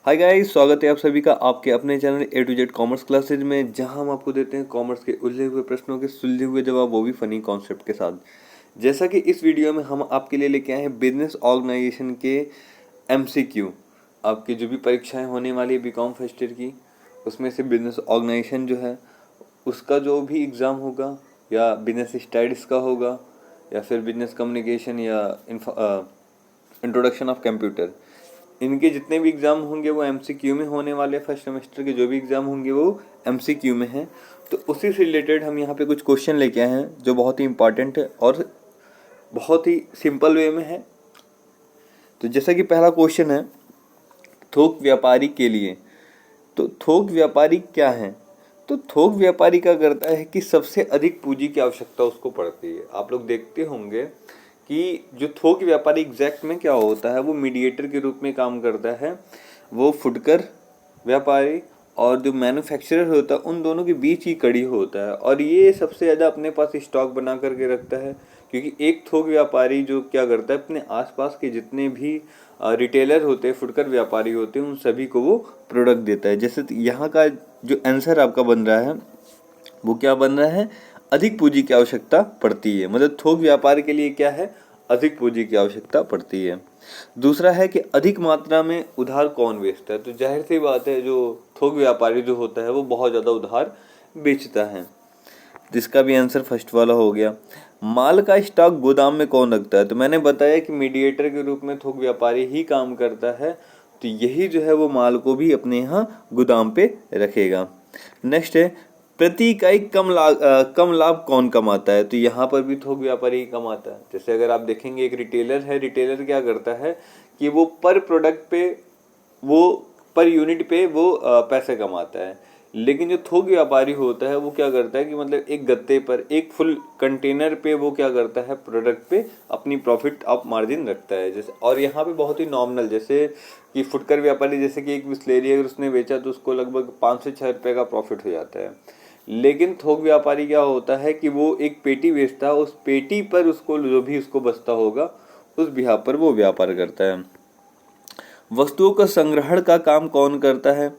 Hi guys, स्वागत है आप सभी का आपके अपने channel A to Z commerce classes में, जहां हम आपको देते हैं कॉमर्स के उलझे हुए प्रश्नों के सुलझे हुए जवाब, वो भी फनी कॉन्सेप्ट के साथ। जैसा कि इस वीडियो में हम आपके लिए लेके आए हैं बिजनेस ऑर्गेनाइजेशन के एमसीक्यू। आपकी जो भी परीक्षाएं होने वाली है बीकॉम फर्स्ट ईयर की, उसमें से बिजनेस ऑर्गेनाइजेशन जो है उसका जो भी एग्ज़ाम होगा, या बिजनेस स्टडीज़ का होगा, या फिर बिजनेस कम्युनिकेशन, या इंट्रोडक्शन ऑफ कंप्यूटर, इनके जितने भी एग्ज़ाम होंगे वो एमसीक्यू में होने वाले। फर्स्ट सेमेस्टर के जो भी एग्ज़ाम होंगे वो एमसीक्यू में हैं। तो उसी से रिलेटेड हम यहाँ पे कुछ क्वेश्चन लेके आए हैं जो बहुत ही इंपॉर्टेंट है और बहुत ही सिंपल वे में है। तो जैसा कि पहला क्वेश्चन है, थोक व्यापारी के लिए। तो थोक व्यापारी क्या है? तो थोक व्यापारी क्या करता है कि सबसे अधिक पूंजी की आवश्यकता उसको पड़ती है। आप लोग देखते होंगे कि जो थोक व्यापारी एग्जैक्ट में क्या होता है, वो मीडिएटर के रूप में काम करता है। वो फुटकर व्यापारी और जो मैन्युफैक्चरर होता है, उन दोनों के बीच ही कड़ी होता है, और ये सबसे ज़्यादा अपने पास स्टॉक बना करके रखता है। क्योंकि एक थोक व्यापारी जो क्या करता है, अपने आसपास के जितने भी रिटेलर होते हैं, फुटकर व्यापारी होते हैं, उन सभी को वो प्रोडक्ट देता है। जैसे यहाँ का जो आंसर आपका बन रहा है वो क्या बन रहा है, अधिक पूंजी की आवश्यकता पड़ती है। मतलब थोक व्यापार के लिए क्या है, अधिक पूंजी की आवश्यकता पड़ती है। दूसरा है कि अधिक मात्रा में उधार कौन बेचता है? तो जाहिर सी बात है, जो थोक व्यापारी जो होता है वो बहुत ज़्यादा उधार बेचता है, जिसका भी आंसर फर्स्ट वाला हो गया। माल का स्टॉक गोदाम में कौन रखता है? तो मैंने बताया कि मीडिएटर के रूप में थोक व्यापारी ही काम करता है। तो यही जो है वो माल को भी अपने यहाँ गोदाम पे रखेगा। नेक्स्ट है, प्रति इकाई कम लाभ कौन कमाता है? तो यहाँ पर भी थोक व्यापारी ही कमाता है। जैसे अगर आप देखेंगे, एक रिटेलर है, रिटेलर क्या करता है कि वो पर प्रोडक्ट पे, वो पर यूनिट पे वो पैसे कमाता है। लेकिन जो थोक व्यापारी होता है वो क्या करता है कि मतलब एक गत्ते पर, एक फुल कंटेनर पे वो क्या करता है, प्रोडक्ट पे अपनी प्रॉफिट ऑफ मार्जिन रखता है। जैसे, और यहाँ पे बहुत ही नॉमिनल, जैसे कि फुटकर व्यापारी, जैसे कि एक बिस्लेरी अगर उसने बेचा तो उसको लगभग 5 से 6 रुपये का प्रॉफिट हो जाता है। लेकिन थोक व्यापारी क्या होता है कि वो एक पेटी बेचता है, उस पेटी पर उसको जो भी उसको बचता होगा उस बिहार पर वो व्यापार करता है। वस्तुओं का संग्रहण का काम कौन करता है?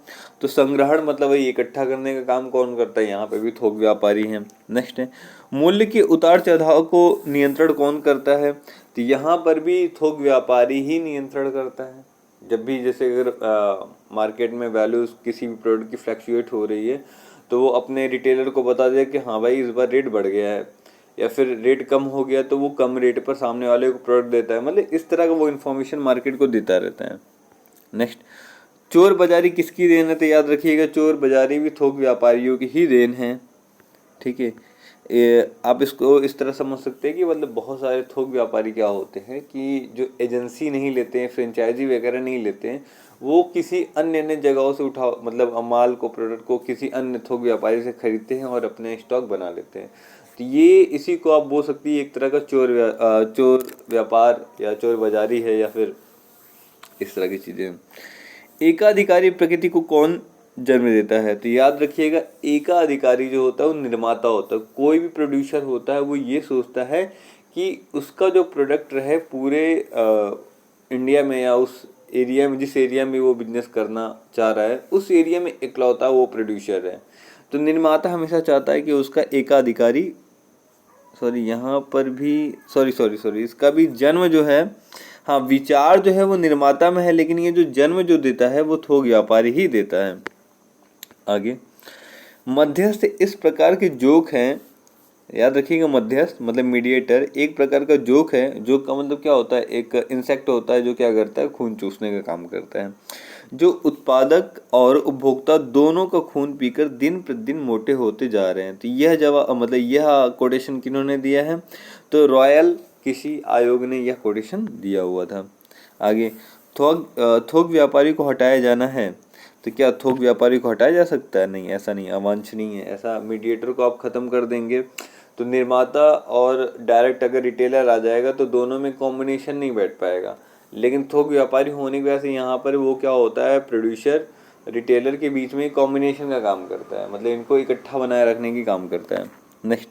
तो संग्रहण मतलब वही इकट्ठा करने का काम कौन करता है? यहाँ पे भी थोक व्यापारी है। नेक्स्ट है, मूल्य के उतार चढ़ाव को नियंत्रण कौन करता है? तो यहाँ पर भी थोक व्यापारी ही नियंत्रण करता है। जब भी जैसे अगर मार्केट में वैल्यू किसी भी प्रोडक्ट की फ्लैक्चुएट हो रही है, तो वो अपने रिटेलर को बता दे कि हाँ भाई, इस बार रेट बढ़ गया है, या फिर रेट कम हो गया, तो वो कम रेट पर सामने वाले को प्रोडक्ट देता है। मतलब इस तरह का वो इन्फॉर्मेशन मार्केट को देता रहता है। नेक्स्ट, चोर बाजारी किसकी देन है? तो याद रखिएगा, चोर बाजारी भी थोक व्यापारियों की ही देन है। ठीक है, आप इसको इस तरह समझ सकते हैं कि मतलब बहुत सारे थोक व्यापारी क्या होते हैं कि जो एजेंसी नहीं लेते हैं, फ्रेंचाइजी वगैरह नहीं लेते हैं, वो किसी अन्य जगहों से उठा, मतलब माल को, प्रोडक्ट को किसी अन्य थोक व्यापारी से खरीदते हैं और अपने स्टॉक बना लेते हैं। तो ये, इसी को आप बोल सकती है एक तरह का चोर व्यापार या चोर बाजारी है, या फिर इस तरह की चीज़ें। एकाधिकारी प्रकृति को कौन जन्म देता है? तो याद रखिएगा, एकाधिकारी जो होता है वो निर्माता होता है। कोई भी प्रोड्यूसर होता है वो ये सोचता है कि उसका जो प्रोडक्ट रहे पूरे इंडिया में, या उस एरिया में, जिस एरिया में वो बिजनेस करना चाह रहा है, उस एरिया में इकलौता वो प्रोड्यूसर है। तो निर्माता हमेशा चाहता है कि उसका एकाधिकारी, सॉरी यहाँ पर भी, सॉरी इसका भी जन्म जो है, हाँ, विचार जो है वो निर्माता में है, लेकिन ये जो जन्म जो देता है वो थोक व्यापारी ही देता है। आगे, मध्यस्थ इस प्रकार के जोक हैं। याद रखिएगा, मध्यस्थ मतलब मीडिएटर एक प्रकार का जोक है। जोक का मतलब क्या होता है, एक इंसेक्ट होता है जो क्या करता है, खून चूसने का काम करता है। जो उत्पादक और उपभोक्ता दोनों का खून पीकर दिन प्रतिदिन मोटे होते जा रहे हैं। तो यह जवाब, मतलब यह कोटेशन किन्होंने दिया है? तो रॉयल किसी आयोग ने यह कोटेशन दिया हुआ था। आगे, थोक व्यापारी को हटाया जाना है। तो क्या थोक व्यापारी को हटाया जा सकता है? नहीं, ऐसा नहीं, अवांछनीय है। ऐसा मीडिएटर को आप खत्म कर देंगे तो निर्माता और डायरेक्ट अगर रिटेलर आ जाएगा तो दोनों में कॉम्बिनेशन नहीं बैठ पाएगा। लेकिन थोक व्यापारी होने की वजह से यहाँ पर वो क्या होता है, प्रोड्यूसर रिटेलर के बीच में कॉम्बिनेशन का काम करता है, मतलब इनको इकट्ठा बनाए रखने की काम करता है। नेक्स्ट,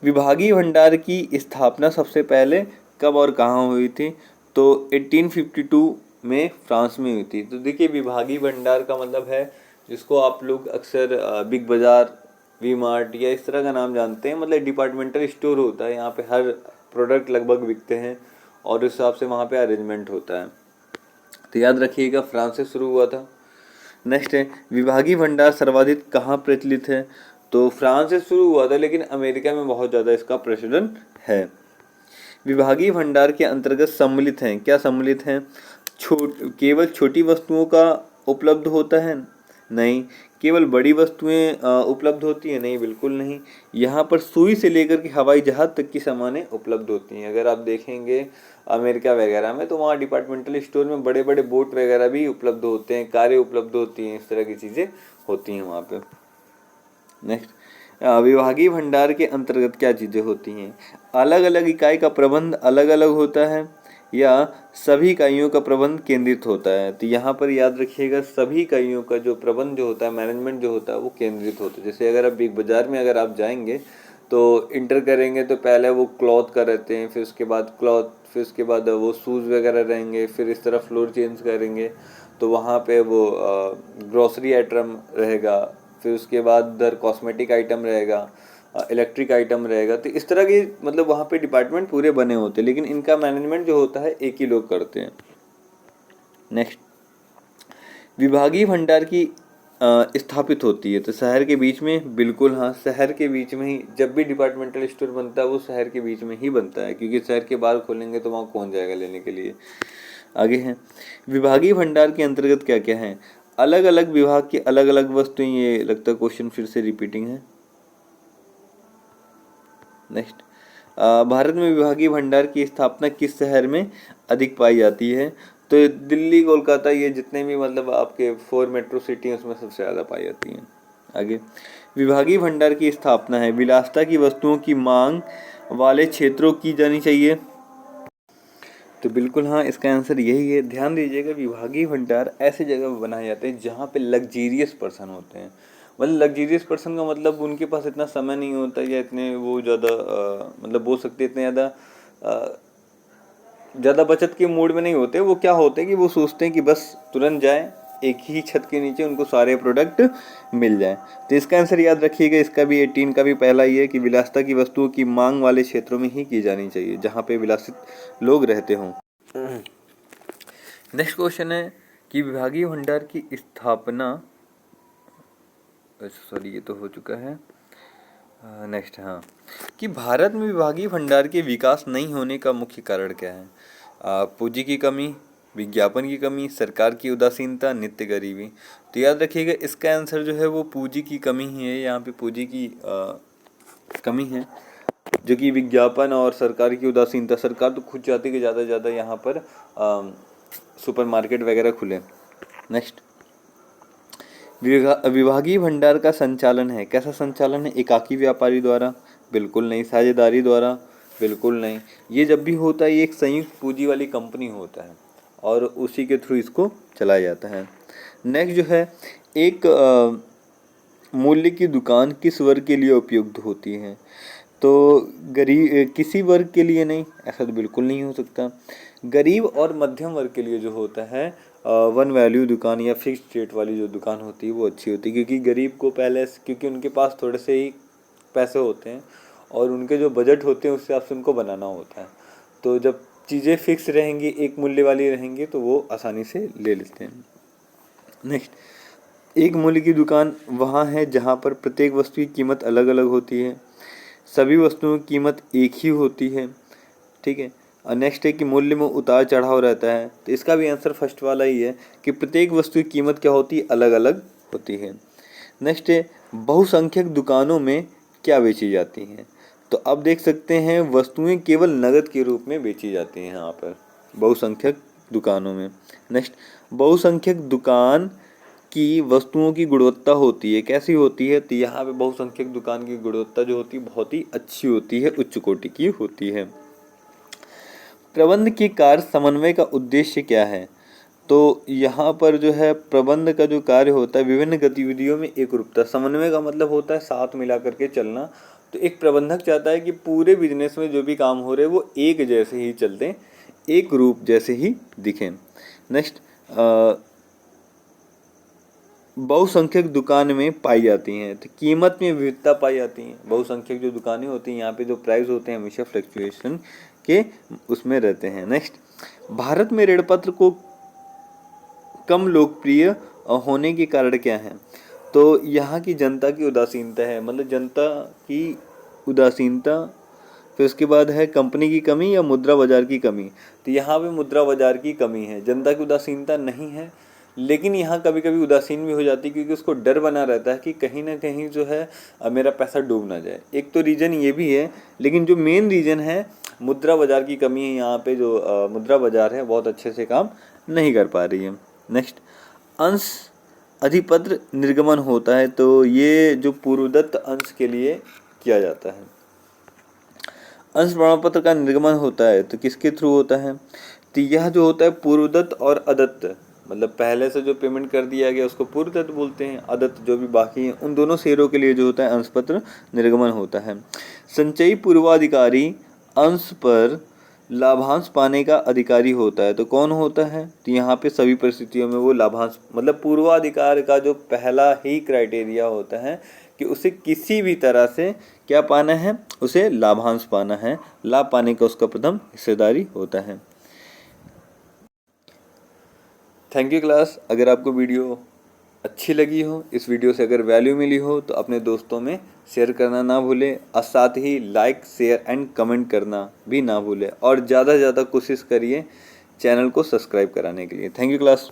विभागीय भंडार की स्थापना सबसे पहले कब और कहाँ हुई थी? तो 1852 में फ्रांस में हुई थी। तो देखिए विभागीय भंडार का मतलब है जिसको आप लोग अक्सर बिग बाज़ार, वी मार्ट या इस तरह का नाम जानते हैं, मतलब डिपार्टमेंटल स्टोर होता है। यहाँ पे हर प्रोडक्ट लगभग बिकते हैं और उस हिसाब से वहाँ पे अरेंजमेंट होता है। तो याद रखिएगा फ्रांस से शुरू हुआ था। नेक्स्ट है विभागीय भंडार सर्वाधिक कहाँ प्रचलित है? तो फ्रांस से शुरू हुआ था लेकिन अमेरिका में बहुत ज़्यादा इसका प्रचलन है। विभागीय भंडार के अंतर्गत सम्मिलित हैं, क्या सम्मिलित हैं? केवल छोटी वस्तुओं का उपलब्ध होता है? नहीं। केवल बड़ी वस्तुएं उपलब्ध होती हैं? नहीं, बिल्कुल नहीं। यहाँ पर सुई से लेकर के हवाई जहाज तक की सामानें उपलब्ध होती हैं। अगर आप देखेंगे अमेरिका वगैरह में तो वहाँ डिपार्टमेंटल स्टोर में बड़े बड़े बोट वगैरह भी उपलब्ध होते हैं, कारें उपलब्ध होती हैं, इस तरह की चीज़ें होती हैं वहाँ पे। नेक्स्ट, विभागीय भंडार के अंतर्गत क्या चीज़ें होती हैं? अलग अलग इकाई का प्रबंध अलग अलग होता है या सभी इकाइयों का प्रबंध केंद्रित होता है? तो यहाँ पर याद रखिएगा सभी इकाइयों का जो प्रबंध जो होता है, मैनेजमेंट जो होता है वो केंद्रित होता है। जैसे अगर आप बिग बाज़ार में अगर आप जाएंगे तो इंटर करेंगे तो पहले वो क्लॉथ का रहते हैं, फिर उसके बाद फिर उसके बाद वो शूज़ वगैरह रहेंगे, फिर इस तरह फ्लोर चेंज करेंगे तो वहाँ पे वो ग्रोसरी आइटम रहेगा, फिर उसके बाद उधर कॉस्मेटिक आइटम रहेगा, इलेक्ट्रिक आइटम रहेगा। तो इस तरह के मतलब वहाँ पे डिपार्टमेंट पूरे बने होते हैं, लेकिन इनका मैनेजमेंट जो होता है एक ही लोग करते हैं। नेक्स्ट, विभागीय भंडार की स्थापित होती है तो शहर के बीच में? बिल्कुल हाँ, शहर के बीच में ही। जब भी डिपार्टमेंटल स्टोर बनता है वो शहर के बीच में ही बनता है, क्योंकि शहर के बाहर खोलेंगे तो वहाँ कौन जाएगा लेने के लिए। आगे हैं विभागीय भंडार के अंतर्गत क्या क्या है? अलग अलग विभाग की अलग अलग वस्तुएं। ये लगता है क्वेश्चन फिर से रिपीटिंग है। नेक्स्ट, भारत में विभागीय भंडार की स्थापना किस शहर में अधिक पाई जाती है? तो दिल्ली, कोलकाता, ये जितने भी मतलब आपके 4 मेट्रो सिटी हैं उसमें सबसे ज़्यादा पाई जाती हैं। आगे, विभागीय भंडार की स्थापना है विलासिता की वस्तुओं की मांग वाले क्षेत्रों की जानी चाहिए? तो बिल्कुल हाँ, इसका आंसर यही है। ध्यान दीजिएगा विभागीय भंडार ऐसे जगह बनाए जाते हैं जहाँ पे लग्जीरियस पर्सन होते हैं। मतलब लग्जीरियस पर्सन का मतलब उनके पास इतना समय नहीं होता या इतने वो ज़्यादा मतलब बोल सकते इतने ज़्यादा बचत के मूड में नहीं होते। वो क्या होते हैं कि वो सोचते हैं कि बस तुरंत जाए, एक ही छत के नीचे उनको सारे प्रोडक्ट मिल जाए। तो इसका आंसर याद रखिएगा, इसका भी 18 का भी पहला ही है कि विलासिता की वस्तुओं की मांग वाले क्षेत्रों में ही की जानी चाहिए जहाँ पे विलासित लोग रहते हों। नेक्स्ट क्वेश्चन है कि विभागीय भंडार की स्थापना, सॉरी ये तो हो चुका है। नेक्स्ट, हाँ, कि भारत में विभागीय भंडार के विकास नहीं होने का मुख्य कारण क्या है? पूंजी की कमी, विज्ञापन की कमी, सरकार की उदासीनता, नित्य गरीबी। तो याद रखिएगा इसका आंसर जो है वो पूंजी की कमी ही है। यहाँ पे पूंजी की कमी है, जो कि विज्ञापन और सरकार की उदासीनता। सरकार तो खुद चाहती है कि ज़्यादा से ज़्यादा यहाँ पर सुपरमार्केट वगैरह खुले। नेक्स्ट, विभागीय भंडार का संचालन है, कैसा संचालन है? एकाकी व्यापारी द्वारा? बिल्कुल नहीं। साझेदारी द्वारा? बिल्कुल नहीं। ये जब भी होता है ये एक संयुक्त पूंजी वाली कंपनी होता है और उसी के थ्रू इसको चलाया जाता है। नेक्स्ट जो है, एक मूल्य की दुकान किस वर्ग के लिए उपयुक्त होती है? तो गरीब, किसी वर्ग के लिए नहीं, ऐसा तो बिल्कुल नहीं हो सकता। गरीब और मध्यम वर्ग के लिए जो होता है वन वैल्यू दुकान या फिक्स्ड रेट वाली जो दुकान होती है वो अच्छी होती है, क्योंकि गरीब को पहले, क्योंकि उनके पास थोड़े से ही पैसे होते हैं और उनके जो बजट होते हैं उस हिसाब से उनको बनाना होता है। तो जब चीज़ें फिक्स रहेंगी, एक मूल्य वाली रहेंगी, तो वो आसानी से ले लेते हैं। नेक्स्ट, एक मूल्य की दुकान वहाँ है जहाँ पर प्रत्येक वस्तु की कीमत अलग अलग होती है, सभी वस्तुओं की कीमत एक ही होती है। ठीक है। और नेक्स्ट है कि मूल्य में उतार चढ़ाव रहता है। तो इसका भी आंसर फर्स्ट वाला ही है कि प्रत्येक वस्तु की कीमत क्या होती है? अलग अलग होती है। नेक्स्ट है, बहुसंख्यक दुकानों में क्या बेची जाती हैं? तो अब देख सकते हैं वस्तुएं केवल नगद के रूप में बेची जाती हैं यहाँ पर बहुसंख्यक दुकानों में। नेक्स्ट, बहुसंख्यक दुकान की वस्तुओं की गुणवत्ता होती है, कैसी होती है? तो यहाँ पे बहुसंख्यक दुकान की गुणवत्ता जो होती है बहुत ही अच्छी होती है, उच्च कोटि की होती है। प्रबंध की कार्य समन्वय का उद्देश्य क्या है? तो यहाँ पर जो है प्रबंध का जो कार्य होता है विभिन्न गतिविधियों में एकरूपता। समन्वय का मतलब होता है साथ मिला करके चलना। तो एक प्रबंधक चाहता है कि पूरे बिजनेस में जो भी काम हो रहे हैं वो एक जैसे ही चलते, एक रूप जैसे ही दिखें। नेक्स्ट, बहुसंख्यक दुकान में पाई जाती हैं, तो कीमत में विविधता पाई जाती है। बहुसंख्यक जो दुकानें होती हैं यहाँ पे जो प्राइस होते हैं हमेशा फ्लक्चुएशन के उसमें रहते हैं। नेक्स्ट, भारत में ऋण पत्र को कम लोकप्रिय होने के कारण क्या है? तो यहाँ की जनता की उदासीनता है, मतलब जनता की उदासीनता। फिर उसके बाद है कंपनी की कमी या मुद्रा बाजार की कमी। तो यहाँ पे मुद्रा बाजार की कमी है, जनता की उदासीनता नहीं है। लेकिन यहाँ कभी कभी उदासीन भी हो जाती है क्योंकि उसको डर बना रहता है कि कहीं ना कहीं जो है मेरा पैसा डूब ना जाए। एक तो रीज़न ये भी है, लेकिन जो मेन रीज़न है मुद्रा बाजार की कमी है। यहाँ पे जो मुद्रा बाजार है बहुत अच्छे से काम नहीं कर पा रही है। नेक्स्ट, अंश अधिपत्र निर्गमन होता है, तो ये जो पूर्वदत्त अंश के लिए किया जाता है। अंश प्रमाण पत्र का निर्गमन होता है तो किसके थ्रू होता है? तो यह जो होता है पूर्वदत्त और अदत्त, मतलब पहले से जो पेमेंट कर दिया गया उसको पूर्वदत्त बोलते हैं, अदत्त जो भी बाकी हैं उन दोनों शेयरों के लिए जो होता है अंश पत्र निर्गमन होता है। संचयी पूर्वाधिकारी अंश पर लाभांश पाने का अधिकारी होता है, तो कौन होता है? तो यहाँ पे सभी परिस्थितियों में वो लाभांश, मतलब पूर्वाधिकार का जो पहला ही क्राइटेरिया होता है कि उसे किसी भी तरह से क्या पाना है, उसे लाभांश पाना है, लाभ पाने का उसका प्रथम हिस्सेदारी होता है। Thank you class. अगर आपको वीडियो अच्छी लगी हो, इस वीडियो से अगर वैल्यू मिली हो तो अपने दोस्तों में शेयर करना ना भूलें और साथ ही लाइक शेयर एंड कमेंट करना भी ना भूलें और ज़्यादा से ज़्यादा कोशिश करिए चैनल को सब्सक्राइब कराने के लिए। Thank you class.